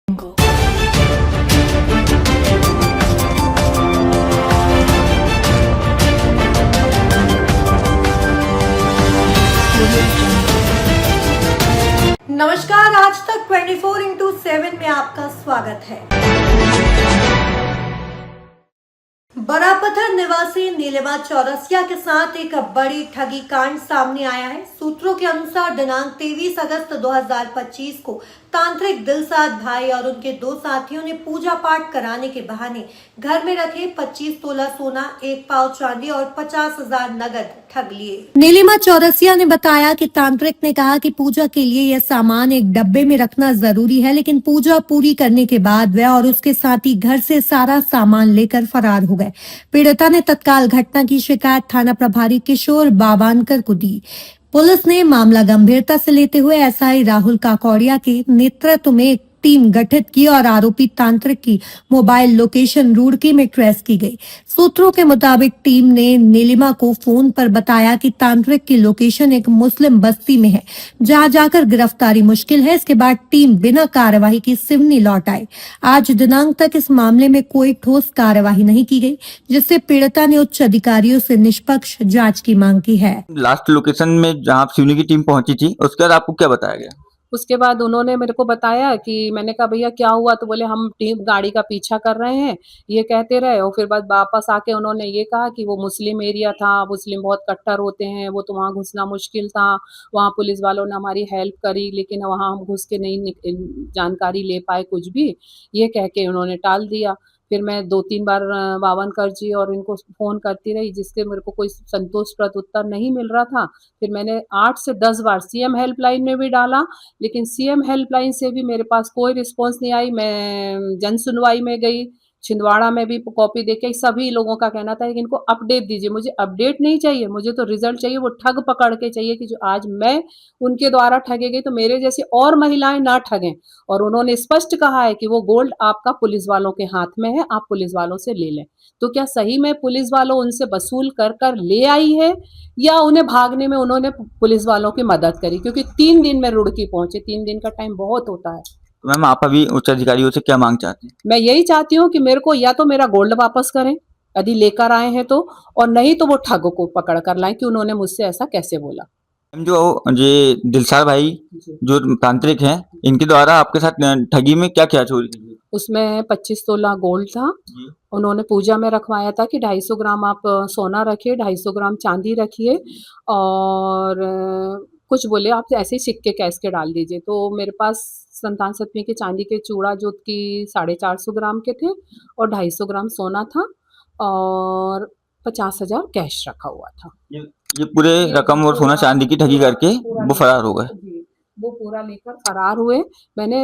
को। नमस्कार, आज तक 24/7 में आपका स्वागत है। बड़ापत्थर निवासी नीलिमा चौरसिया के साथ एक बड़ी ठगी कांड सामने आया है। सूत्रों के अनुसार दिनांक 23 अगस्त 2025 को तांत्रिक दिलसाद भाई और उनके दो साथियों ने पूजा पाठ कराने के बहाने घर में रखे 25 तोला सोना, 1 पाव चांदी और 50,000 नगद ठग लिए। नीलिमा चौरसिया ने बताया कि तांत्रिक ने कहा कि पूजा के लिए यह सामान एक डब्बे में रखना जरूरी है, लेकिन पूजा पूरी करने के बाद वह और उसके साथी घर से सारा सामान लेकर फरार हो गए। पीड़िता ने तत्काल घटना की शिकायत थाना प्रभारी किशोर बावानकर को दी। पुलिस ने मामला गंभीरता से लेते हुए एसआई राहुल काकौड़िया के नेतृत्व में एक टीम गठित की और आरोपी तांत्रिक की मोबाइल लोकेशन रुड़की में ट्रेस की गई। सूत्रों के मुताबिक टीम ने नीलिमा को फोन पर बताया कि तांत्रिक की लोकेशन एक मुस्लिम बस्ती में है, जहां जाकर गिरफ्तारी मुश्किल है। इसके बाद टीम बिना कार्यवाही की सिवनी लौट आई। आज दिनांक तक इस मामले में कोई ठोस कार्यवाही नहीं की गई, जिससे पीड़िता ने उच्च अधिकारियों से निष्पक्ष जांच की मांग की है। लास्ट लोकेशन में जहाँ सिवनी की टीम पहुंची थी, उसके बाद आपको क्या बताया गया? उसके बाद उन्होंने मेरे को बताया कि मैंने कहा भैया क्या हुआ, तो बोले हम टीम गाड़ी का पीछा कर रहे हैं, ये कहते रहे। और फिर बाद वापस आके उन्होंने ये कहा कि वो मुस्लिम एरिया था, मुस्लिम बहुत कट्टर होते हैं, वो तो वहाँ घुसना मुश्किल था। वहाँ पुलिस वालों ने हमारी हेल्प करी, लेकिन वहाँ हम घुस के नहीं जानकारी ले पाए कुछ भी, ये कह के उन्होंने टाल दिया। फिर मैं 2-3 बार बावनकर जी और इनको फ़ोन करती रही, जिसके मेरे को कोई संतोषप्रद उत्तर नहीं मिल रहा था। फिर मैंने 8 से 10 बार सीएम हेल्पलाइन में भी डाला, लेकिन सीएम हेल्पलाइन से भी मेरे पास कोई रिस्पॉन्स नहीं आई। मैं जन सुनवाई में गई, छिंदवाड़ा में भी कॉपी देके सभी लोगों का कहना था कि इनको अपडेट दीजिए। मुझे अपडेट नहीं चाहिए, मुझे तो रिजल्ट चाहिए, वो ठग पकड़ के चाहिए कि जो आज मैं उनके द्वारा ठगे गई तो मेरे जैसी और महिलाएं ना ठगें। और उन्होंने स्पष्ट कहा है कि वो गोल्ड आपका पुलिस वालों के हाथ में है, आप पुलिस वालों से ले लें। तो क्या सही में पुलिस वालों उनसे वसूल कर कर ले आई है, या उन्हें भागने में उन्होंने पुलिस वालों की मदद करी? क्योंकि 3 दिन में रुड़की पहुंचे, 3 दिन का टाइम बहुत होता है। तो मैम, आप अभी उच्च अधिकारियों से क्या मांग चाहते हैं? मैं यही चाहती हूँ कि मेरे को या तो मेरा गोल्ड वापस करें, यदि लेकर आए हैं तो, और नहीं तो वो ठग को पकड़ कर लाएं कि उन्होंने मुझसे ऐसा कैसे बोला। मैम, जो ये दिलसाद भाई जो तांत्रिक हैं, इनके द्वारा आपके साथ ठगी में क्या क्या चोरी की? उसमें 25 तोला गोल्ड था। जी। उन्होंने पूजा में रखवाया था कि 250 ग्राम आप सोना रखिए, 250 ग्राम चांदी रखिए, और कुछ बोले आप ऐसे ही सिक्के कैश के डाल दीजिए। तो मेरे पास संतान सतमी के चांदी के चूड़ा जो कि 450 ग्राम के थे, और 250 ग्राम सोना था, और 50,000 कैश रखा हुआ था। ये पूरे रकम और सोना चांदी की ठगी करके वो फरार हो गए। जी, वो पूरा लेकर फरार हुए। मैंने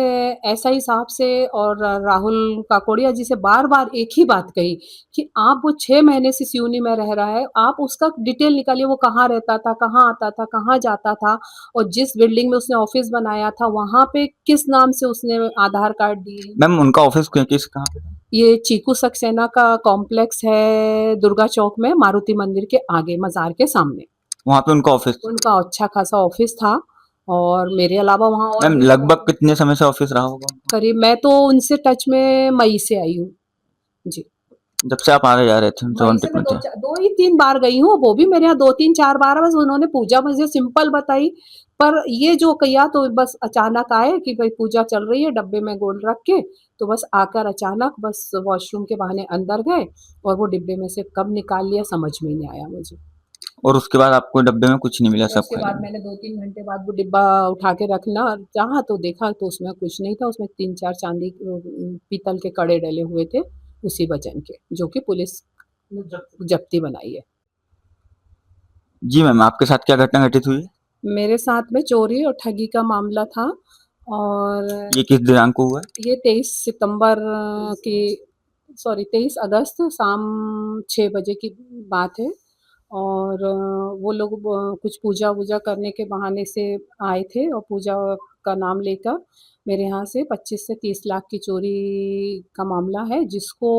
एसआई साहब से और राहुल काकोड़िया जी से बार-बार एक ही बात कही कि आप वो 6 महीने से सिवनी में रह रहा है, आप उसका डिटेल निकालिए, वो कहाँ रहता था, कहाँ आता था, कहाँ जाता था, और जिस बिल्डिंग में उसने ऑफ़िस बनाया था, वहाँ पे किस नाम से उसने आधार कार्ड दिए। मैम, उनका ऑफिस किस कहाँ पे था? ये चीकू सक्सेना का कॉम्प्लेक्स है दुर्गा चौक में, मारुति मंदिर के आगे, मज़ार के सामने। वहाँ पे उनका ऑफिस? उनका अच्छा खासा ऑफ़िस था, और मेरे अलावा वहाँ और मैम, भी लगभग कितने समय से ऑफिस रहा होगा? करीब, मैं तो उनसे टच में मई से आई हूँ। जी। जब से आप आ रहे जा रहे थे, उनसे मई से कांटेक्ट मैं में थे? 2 ही 3 बार गई हूँ, वो भी मेरे यहाँ 2-3-4 बार। बस उन्होंने पूजा मुझे सिंपल बताई, पर ये जो किया तो बस अचानक आए कि भाई पूजा चल रही है, डब्बे में गोल्ड रख के, तो बस आकर अचानक बस वॉशरूम के बहाने अंदर गए, और वो डिब्बे में से कब निकाल लिया समझ में नहीं आया मुझे। और उसके बाद आपको डब्बे में कुछ नहीं मिला, और सब उसके बाद खाली? मैंने 2-3 घंटे बाद वो डिब्बा उठा के रखना चाहा तो देखा तो उसमें कुछ नहीं था। उसमें 3-4 चांदी पीतल के कड़े डले हुए थे, उसी वज़न के, जो कि पुलिस ने जब्ती बनाई है। जी मैम, आपके साथ क्या घटना घटित हुई? मेरे साथ में चोरी और ठगी का मामला था, और ये किस दिनांक को हुआ? ये 23 सितंबर की, सॉरी 23 अगस्त शाम 6 बजे की बात है। और वो लोग कुछ पूजा-वूजा करने के बहाने से आए थे, और पूजा का नाम लेकर मेरे यहाँ से 25 से 30 लाख की चोरी का मामला है, जिसको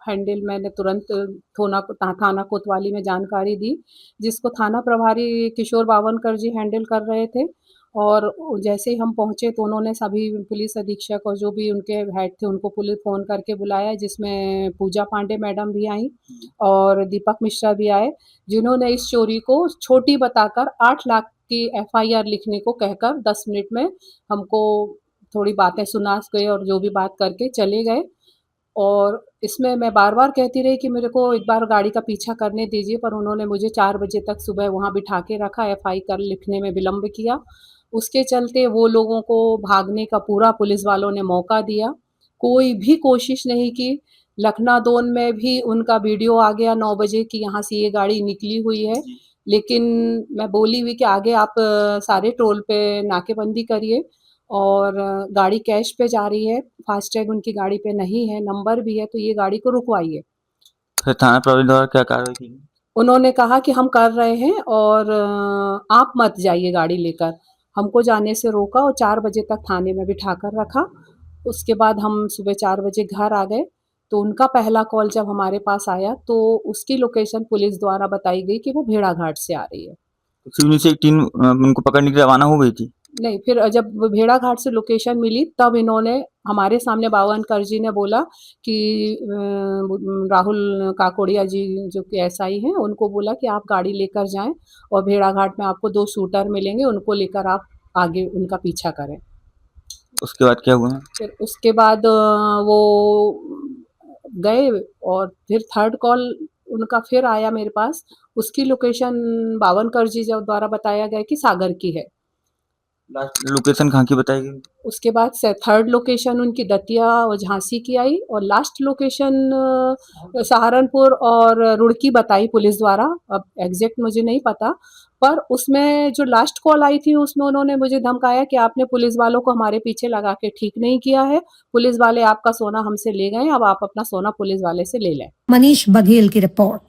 हैंडल मैंने तुरंत थाना कोतवाली में जानकारी दी, जिसको थाना प्रभारी किशोर बावनकर जी हैंडल कर रहे थे। और जैसे ही हम पहुंचे तो उन्होंने सभी पुलिस अधीक्षक और जो भी उनके हेड थे उनको पुलिस फ़ोन करके बुलाया, जिसमें पूजा पांडे मैडम भी आई और दीपक मिश्रा भी आए, जिन्होंने इस चोरी को छोटी बताकर 8 लाख की एफआईआर लिखने को कहकर 10 मिनट में हमको थोड़ी बातें सुना के और जो भी बात करके चले गए। और इसमें मैं बार-बार कहती रही कि मेरे को एक बार गाड़ी का पीछा करने दीजिए, पर उन्होंने मुझे 4 बजे तक सुबह वहाँ बिठा के रखा, एफआईआर लिखने में विलम्ब किया। उसके चलते वो लोगों को भागने का पूरा पुलिस वालों ने मौका दिया। कोई भी कोशिश नहीं की। लखनादौन में भी उनका वीडियो आ गया 9 बजे कि यहाँ से ये गाड़ी निकली हुई है। लेकिन मैं बोली हुई कि आगे आप सारे टोल पे नाकेबंदी करिए और गाड़ी कैश पे जा रही है, फास्टैग उनकी गाड़ी पे नहीं है, नंबर भी है, तो ये गाड़ी को रुकवाइए। फिर थाना प्रभारी द्वारा क्या कार्रवाई की गई? उन्होंने कहा कि हम कर रहे हैं और आप मत जाइए गाड़ी लेकर। हमको जाने से रोका और 4 बजे तक थाने में बिठाकर रखा। उसके बाद हम सुबह 4 बजे घर आ गए, तो उनका पहला कॉल जब हमारे पास आया, तो उसकी लोकेशन पुलिस द्वारा बताई गई कि वो भेड़ाघाट से आ रही है। सिवनी से एक टीम उनको पकड़ने के लिए रवाना हो गई थी। नहीं, फिर जब भेड़ाघाट से लोकेशन मिली तब इन्होंने हमारे सामने बावनकर जी ने बोला कि राहुल काकोड़िया जी जो कि एसआई हैं उनको बोला कि आप गाड़ी लेकर जाएं और भेड़ाघाट में आपको 2 शूटर मिलेंगे, उनको लेकर आप आगे उनका पीछा करें। उसके बाद क्या हुआ? फिर उसके बाद वो गए और फिर थर्ड कॉल उनका फिर आया मेरे पास। उसकी लोकेशन बावनकर जी जो द्वारा बताया गया कि सागर की है। लास्ट लोकेशन कहाँ की बताई गई? उसके बाद से थर्ड लोकेशन उनकी दतिया और झांसी की आई और लास्ट लोकेशन सहारनपुर और रुड़की बताई पुलिस द्वारा। अब एग्जैक्ट मुझे नहीं पता, पर उसमें जो लास्ट कॉल आई थी उसमें उन्होंने मुझे धमकाया कि आपने पुलिस वालों को हमारे पीछे लगा के ठीक नहीं किया है, पुलिस वाले आपका सोना हमसे ले गए, अब आप अपना सोना पुलिस वाले से ले लें। मनीष बघेल की रिपोर्ट।